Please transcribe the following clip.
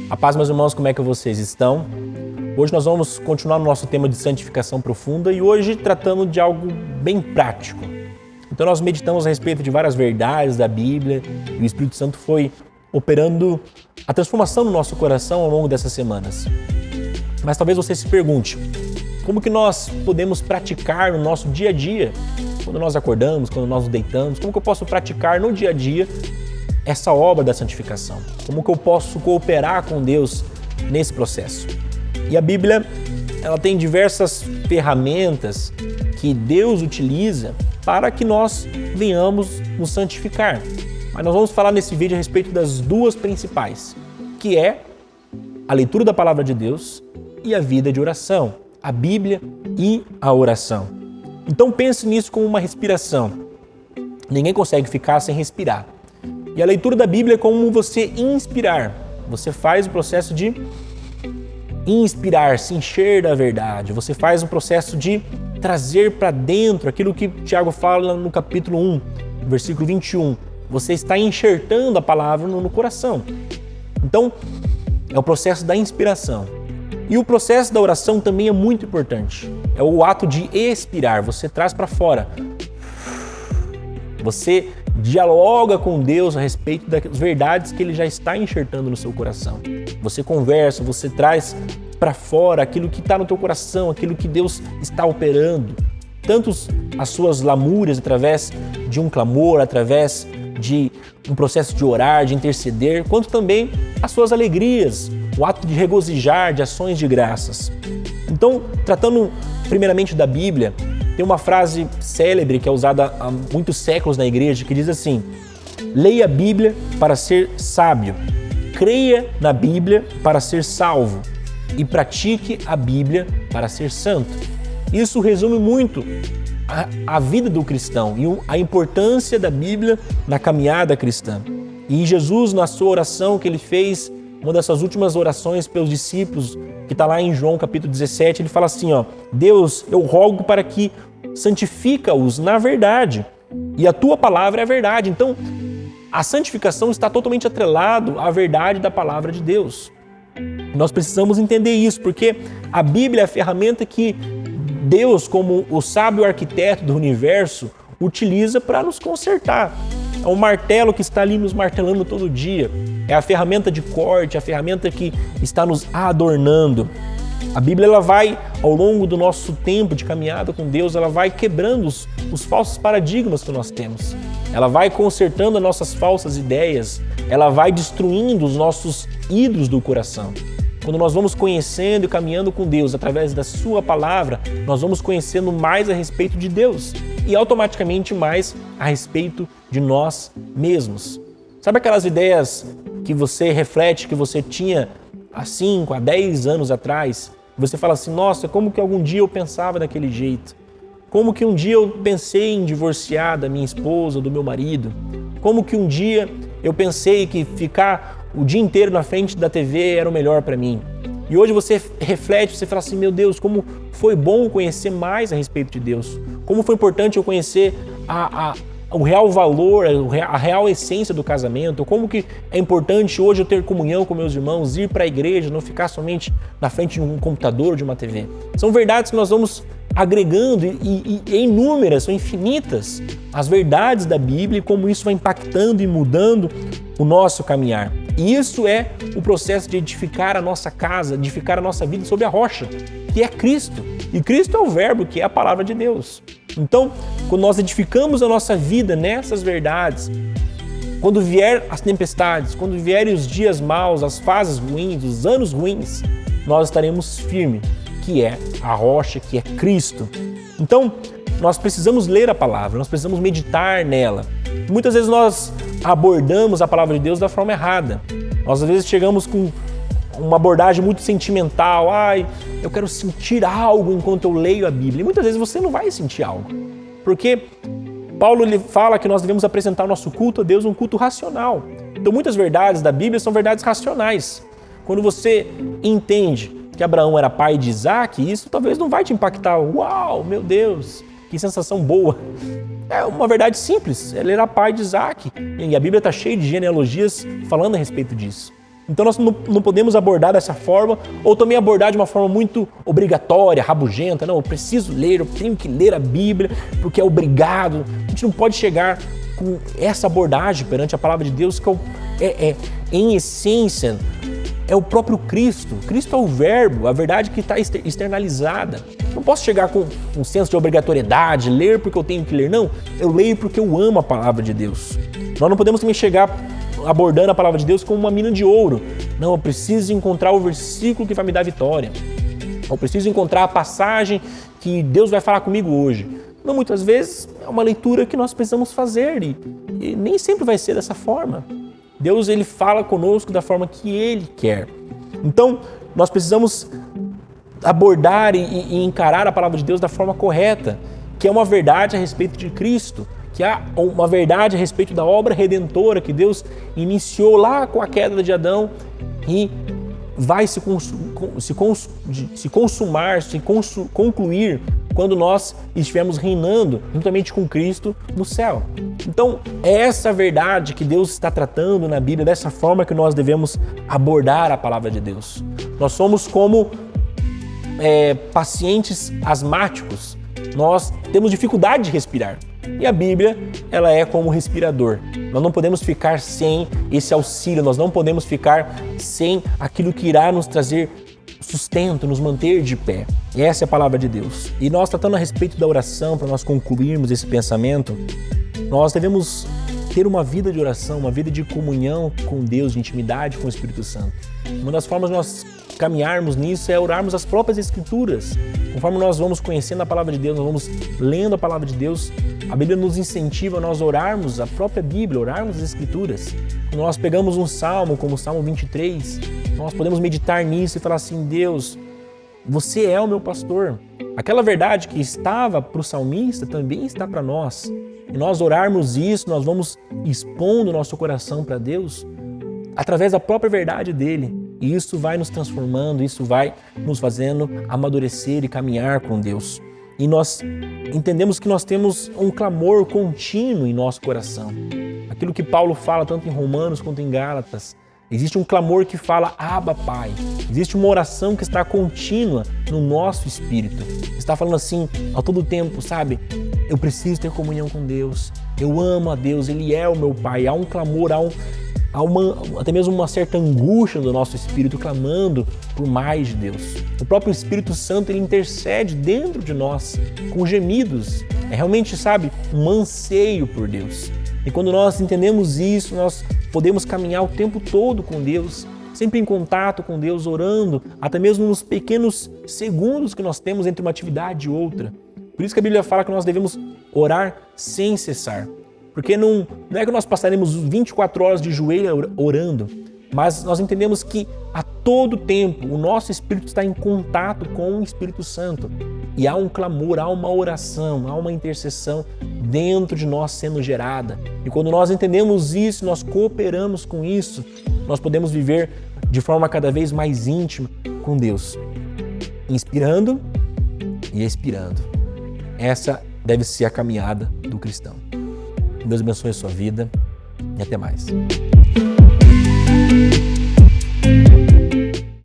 A paz, meus irmãos, como é que vocês estão? Hoje nós vamos continuar no nosso tema de santificação profunda e hoje tratando de algo bem prático. Então nós meditamos a respeito de várias verdades da Bíblia e o Espírito Santo foi operando a transformação no nosso coração ao longo dessas semanas. Mas talvez você se pergunte, como que nós podemos praticar no nosso dia a dia? Quando nós acordamos, quando nós nos deitamos, como que eu posso praticar no dia a dia essa obra da santificação? Como que eu posso cooperar com Deus nesse processo? E a Bíblia, ela tem diversas ferramentas que Deus utiliza para que nós venhamos nos santificar. Mas nós vamos falar nesse vídeo a respeito das duas principais, que é a leitura da palavra de Deus e a vida de oração, a Bíblia e a oração. Então pense nisso como uma respiração. Ninguém consegue ficar sem respirar. E a leitura da Bíblia é como você inspirar. Você faz o processo de inspirar, se encher da verdade. Você faz o processo de trazer para dentro aquilo que Tiago fala no capítulo 1, versículo 21. Você está enxertando a palavra no coração. Então, é o processo da inspiração. E o processo da oração também é muito importante. É o ato de expirar. Você traz para fora. Você dialoga com Deus a respeito das verdades que Ele já está enxertando no seu coração. Você conversa, você traz para fora aquilo que está no teu coração, aquilo que Deus está operando. Tanto as suas lamúrias através de um clamor, através de um processo de orar, de interceder, quanto também as suas alegrias, o ato de regozijar, de ações de graças. Então, tratando primeiramente da Bíblia, tem uma frase célebre que é usada há muitos séculos na igreja que diz assim: leia a Bíblia para ser sábio, creia na Bíblia para ser salvo e pratique a Bíblia para ser santo. Isso resume muito a vida do cristão e a importância da Bíblia na caminhada cristã. E Jesus, na sua oração que ele fez, uma dessas últimas orações pelos discípulos, que está lá em João capítulo 17, ele fala assim, Deus, eu rogo para que santifica-os na verdade, e a tua palavra é a verdade. Então, a santificação está totalmente atrelado à verdade da palavra de Deus. Nós precisamos entender isso, porque a Bíblia é a ferramenta que Deus, como o sábio arquiteto do universo, utiliza para nos consertar. É um martelo que está ali nos martelando todo dia. É a ferramenta de corte, a ferramenta que está nos adornando. A Bíblia, ela vai, ao longo do nosso tempo de caminhada com Deus, ela vai quebrando os falsos paradigmas que nós temos. Ela vai consertando as nossas falsas ideias. Ela vai destruindo os nossos ídolos do coração. Quando nós vamos conhecendo e caminhando com Deus através da sua palavra, nós vamos conhecendo mais a respeito de Deus e automaticamente mais a respeito de nós mesmos. Sabe aquelas ideias que você reflete, que você tinha há 5, há 10 anos atrás? Você fala assim, nossa, como que algum dia eu pensava daquele jeito? Como que um dia eu pensei em divorciar da minha esposa, do meu marido? Como que um dia eu pensei que ficar o dia inteiro na frente da TV era o melhor para mim? E hoje você reflete, você fala assim, meu Deus, como foi bom conhecer mais a respeito de Deus. Como foi importante eu conhecer o real valor, a real essência do casamento. Como que é importante hoje eu ter comunhão com meus irmãos, ir para a igreja, não ficar somente na frente de um computador ou de uma TV. São verdades que nós vamos agregando e inúmeras, são infinitas as verdades da Bíblia e como isso vai impactando e mudando o nosso caminhar. E isso é o processo de edificar a nossa casa, edificar a nossa vida sobre a rocha, que é Cristo. E Cristo é o verbo, que é a palavra de Deus. Então, quando nós edificamos a nossa vida nessas verdades, quando vier as tempestades, quando vierem os dias maus, as fases ruins, os anos ruins, nós estaremos firmes, que é a rocha, que é Cristo. Então, nós precisamos ler a palavra, nós precisamos meditar nela. Muitas vezes nós abordamos a palavra de Deus da forma errada. Nós às vezes chegamos com uma abordagem muito sentimental. Eu quero sentir algo enquanto eu leio a Bíblia. E muitas vezes você não vai sentir algo. Porque Paulo ele fala que nós devemos apresentar o nosso culto a Deus um culto racional. Então muitas verdades da Bíblia são verdades racionais. Quando você entende que Abraão era pai de Isaac, isso talvez não vai te impactar. Uau, meu Deus, que sensação boa. É uma verdade simples, ele era pai de Isaac. E a Bíblia está cheia de genealogias falando a respeito disso. Então nós não podemos abordar dessa forma ou também abordar de uma forma muito obrigatória, rabugenta. Não, eu preciso ler, eu tenho que ler a Bíblia porque é obrigado. A gente não pode chegar com essa abordagem perante a palavra de Deus que em essência, é o próprio Cristo. Cristo é o verbo, a verdade que está externalizada. Não posso chegar com um senso de obrigatoriedade, ler porque eu tenho que ler. Não, eu leio porque eu amo a palavra de Deus. Nós não podemos também chegar abordando a palavra de Deus como uma mina de ouro. Não, eu preciso encontrar o versículo que vai me dar vitória. Eu preciso encontrar a passagem que Deus vai falar comigo hoje. Não, muitas vezes é uma leitura que nós precisamos fazer e nem sempre vai ser dessa forma. Deus, ele fala conosco da forma que Ele quer. Então, nós precisamos abordar e encarar a palavra de Deus da forma correta, que é uma verdade a respeito de Cristo, que há uma verdade a respeito da obra redentora que Deus iniciou lá com a queda de Adão e vai se concluir quando nós estivermos reinando juntamente com Cristo no céu. Então, é essa verdade que Deus está tratando na Bíblia, dessa forma que nós devemos abordar a palavra de Deus. Nós somos como pacientes asmáticos, nós temos dificuldade de respirar. E a Bíblia, ela é como um respirador. Nós não podemos ficar sem esse auxílio, nós não podemos ficar sem aquilo que irá nos trazer sustento, nos manter de pé. E essa é a palavra de Deus. E nós, tratando a respeito da oração, para nós concluirmos esse pensamento, nós devemos ter uma vida de oração, uma vida de comunhão com Deus, de intimidade com o Espírito Santo. Uma das formas de nós caminharmos nisso é orarmos as próprias Escrituras. Conforme nós vamos conhecendo a palavra de Deus, nós vamos lendo a palavra de Deus, a Bíblia nos incentiva a nós orarmos a própria Bíblia, orarmos as Escrituras. Quando nós pegamos um salmo, como o Salmo 23, nós podemos meditar nisso e falar assim: Deus, você é o meu pastor. Aquela verdade que estava para o salmista também está para nós. E nós orarmos isso, nós vamos expondo o nosso coração para Deus através da própria verdade dele. E isso vai nos transformando, isso vai nos fazendo amadurecer e caminhar com Deus. E nós entendemos que nós temos um clamor contínuo em nosso coração. Aquilo que Paulo fala tanto em Romanos quanto em Gálatas. Existe um clamor que fala, Abba, Pai. Existe uma oração que está contínua no nosso espírito. Está falando assim, a todo tempo, sabe? Eu preciso ter comunhão com Deus. Eu amo a Deus, Ele é o meu Pai. Há um clamor, até mesmo uma certa angústia do nosso espírito clamando por mais de Deus. O próprio Espírito Santo, ele intercede dentro de nós com gemidos. É realmente, sabe, um anseio por Deus. E quando nós entendemos isso, nós podemos caminhar o tempo todo com Deus, sempre em contato com Deus, orando, até mesmo nos pequenos segundos que nós temos entre uma atividade e outra. Por isso que a Bíblia fala que nós devemos orar sem cessar. Porque não é que nós passaremos 24 horas de joelho orando, mas nós entendemos que a todo tempo o nosso espírito está em contato com o Espírito Santo. E há um clamor, há uma oração, há uma intercessão dentro de nós sendo gerada. E quando nós entendemos isso, nós cooperamos com isso, nós podemos viver de forma cada vez mais íntima com Deus. Inspirando e expirando. Essa deve ser a caminhada do cristão. Deus abençoe a sua vida e até mais.